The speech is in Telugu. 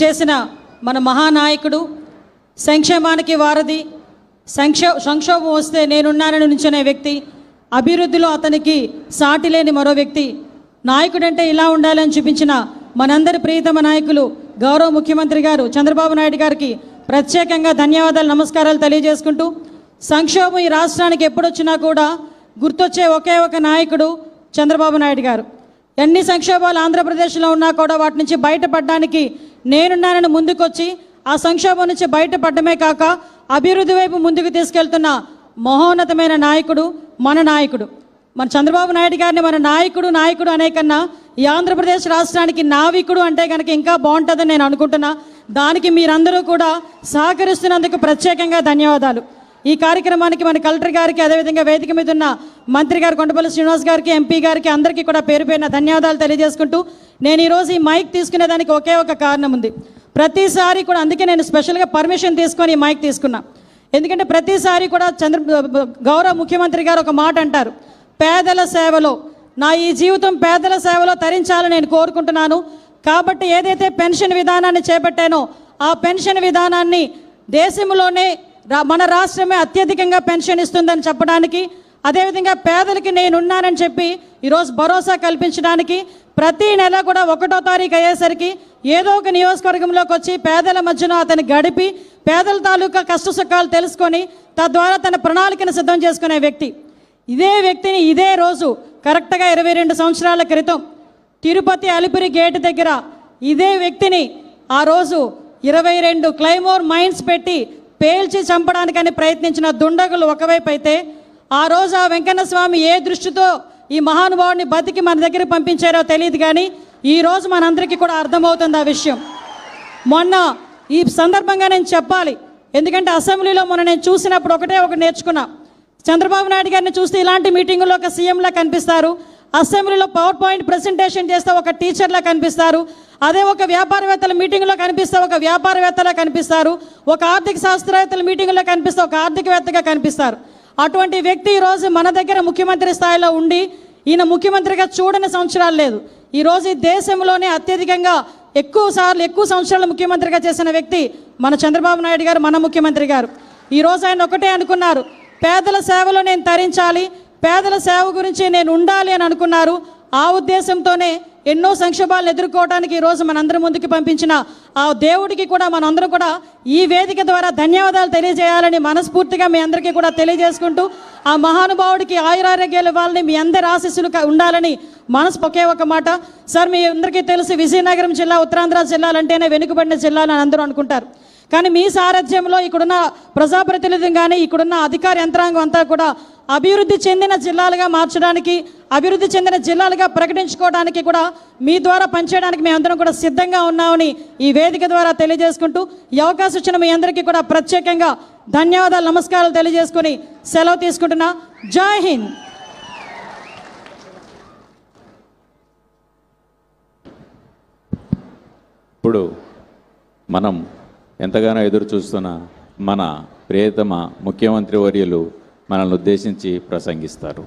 చేసిన మన మహానాయకుడు, సంక్షేమానికి వారధి, సంక్షోభం వస్తే నేనున్నానని నిల్చునే వ్యక్తి, అభివృద్ధిలో అతనికి సాటి లేని మరో వ్యక్తి, నాయకుడంటే ఇలా ఉండాలని చూపించిన మనందరి ప్రియతమ నాయకులు గౌరవ ముఖ్యమంత్రి గారు చంద్రబాబు నాయుడు గారికి ప్రత్యేకంగా ధన్యవాదాలు, నమస్కారాలు తెలియజేసుకుంటూ, సంక్షోభం ఈ రాష్ట్రానికి ఎప్పుడొచ్చినా కూడా గుర్తొచ్చే ఒకే ఒక నాయకుడు చంద్రబాబు నాయుడు గారు. ఎన్ని సంక్షోభాలు ఆంధ్రప్రదేశ్లో ఉన్నా కూడా వాటి నుంచి బయటపడడానికి నేనున్నానని ముందుకొచ్చి ఆ సంక్షోభం నుంచి బయటపడమే కాక అభివృద్ధి వైపు ముందుకు తీసుకెళ్తున్న మహోన్నతమైన నాయకుడు మన నాయకుడు. మన చంద్రబాబు నాయుడు గారిని మన నాయకుడు అనే కన్నా ఈ ఆంధ్రప్రదేశ్ రాష్ట్రానికి నావికుడు అంటే కనుక ఇంకా బాగుంటుందని నేను అనుకుంటున్నా. దానికి మీరందరూ కూడా సహకరిస్తున్నందుకు ప్రత్యేకంగా ధన్యవాదాలు. ఈ కార్యక్రమానికి మన కలెక్టర్ గారికి, అదేవిధంగా వేదిక మీద ఉన్న మంత్రి గారు కొండపల్లి శ్రీనివాస్ గారికి, ఎంపీ గారికి, అందరికీ కూడా పేరు పేరున ధన్యవాదాలు తెలియజేసుకుంటూ, నేను ఈరోజు ఈ మైక్ తీసుకునేదానికి ఒకే ఒక కారణం ఉంది. ప్రతిసారి కూడా అందుకే నేను స్పెషల్గా పర్మిషన్ తీసుకొని ఈ మైక్ తీసుకున్నా. ఎందుకంటే ప్రతిసారి కూడా గౌరవ ముఖ్యమంత్రి గారు ఒక మాట అంటారు, పేదల సేవలో నా ఈ జీవితం పేదల సేవలో తరించాలని నేను కోరుకుంటున్నాను. కాబట్టి ఏదైతే పెన్షన్ విధానాన్ని చేపట్టానో ఆ పెన్షన్ విధానాన్ని దేశంలోనే మన రాష్ట్రమే అత్యధికంగా పెన్షన్ ఇస్తుందని చెప్పడానికి, అదేవిధంగా పేదలకి నేనున్నానని చెప్పి ఈరోజు భరోసా కల్పించడానికి ప్రతి నెల కూడా 1వ తారీఖు అయ్యేసరికి ఏదో ఒక నియోజకవర్గంలోకి వచ్చి పేదల మధ్యన అతను గడిపి పేదల తాలూకా కష్ట సుఖాలు తెలుసుకొని తద్వారా తన ప్రణాళికను సిద్ధం చేసుకునే వ్యక్తి. ఇదే వ్యక్తిని ఇదే రోజు కరెక్ట్గా 22 సంవత్సరాల క్రితం తిరుపతి అలిపిరి గేటు దగ్గర ఇదే వ్యక్తిని ఆ రోజు 22 క్లైమోర్ మైన్స్ పెట్టి పేల్చి చంపడానికని ప్రయత్నించిన దుండగులు ఒకవైపు అయితే, ఆ రోజు ఆ వెంకన్న స్వామి ఏ దృష్టితో ఈ మహానుభావుడిని బతికి మన దగ్గర పంపించారో తెలియదు, కానీ ఈరోజు మనందరికీ కూడా అర్థమవుతుంది ఆ విషయం. మొన్న ఈ సందర్భంగా నేను చెప్పాలి, ఎందుకంటే అసెంబ్లీలో మొన్న నేను చూసినప్పుడు ఒకటి నేర్చుకున్నా. చంద్రబాబు నాయుడు గారిని చూస్తే ఇలాంటి మీటింగుల్లో ఒక సీఎంలా కనిపిస్తారు, అసెంబ్లీలో పవర్ పాయింట్ ప్రెజెంటేషన్ చేస్తే ఒక టీచర్లా కనిపిస్తారు, అదే ఒక వ్యాపారవేత్తల మీటింగ్లో కనిపిస్తే ఒక వ్యాపారవేత్తలా కనిపిస్తారు, ఒక ఆర్థిక శాస్త్రవేత్తల మీటింగ్లో కనిపిస్తే ఒక ఆర్థికవేత్తగా కనిపిస్తారు. అటువంటి వ్యక్తి ఈరోజు మన దగ్గర ముఖ్యమంత్రి స్థాయిలో ఉండి, ఈయన ముఖ్యమంత్రిగా చూడని సంవత్సరాలు లేదు. ఈరోజు ఈ దేశంలోనే అత్యధికంగా ఎక్కువ సంవత్సరాలు ముఖ్యమంత్రిగా చేసిన వ్యక్తి మన చంద్రబాబు నాయుడు గారు, మన ముఖ్యమంత్రి గారు. ఈరోజు ఆయన ఒకటే అనుకున్నారు, పేదల సేవలో నేను తరించాలి, పేదల సేవ గురించి నేను ఉండాలి అని అనుకున్నారు. ఆ ఉద్దేశంతోనే ఎన్నో సంక్షోభాలను ఎదుర్కోవడానికి ఈరోజు మనందరి ముందుకు పంపించిన ఆ దేవుడికి కూడా మనందరం కూడా ఈ వేదిక ద్వారా ధన్యవాదాలు తెలియజేయాలని మనస్ఫూర్తిగా మీ అందరికీ కూడా తెలియజేసుకుంటూ, ఆ మహానుభావుడికి ఆయురారోగ్యాలు ఇవ్వాలని, మీ అందరి ఆశీస్సులు ఉండాలని ఒకే ఒక మాట. సార్, మీ అందరికీ తెలుసు విజయనగరం జిల్లా ఉత్తరాంధ్ర జిల్లాలంటేనే వెనుకబడిన జిల్లా అని అందరూ అనుకుంటారు. కానీ మీ సారథ్యంలో ఇక్కడున్న ప్రజాప్రతినిధులు కానీ ఇక్కడున్న అధికార యంత్రాంగం అంతా కూడా అభివృద్ధి చెందిన జిల్లాలుగా మార్చడానికి, అభివృద్ధి చెందిన జిల్లాలుగా ప్రకటించుకోవడానికి కూడా మీ ద్వారా పనిచేయడానికి మేమందరం కూడా సిద్ధంగా ఉన్నామని ఈ వేదిక ద్వారా తెలియజేసుకుంటూ, ఈ అవకాశం ఇచ్చిన మీ అందరికీ కూడా ప్రత్యేకంగా ధన్యవాదాలు, నమస్కారాలు తెలియజేసుకుని సెలవు తీసుకుంటున్నా. జై హింద్. ఇప్పుడు మనం ఎంతగానో ఎదురు చూస్తున్న మన ప్రియతమ ముఖ్యమంత్రి వర్యులు మనల్ని ఉద్దేశించి ప్రసంగిస్తారు.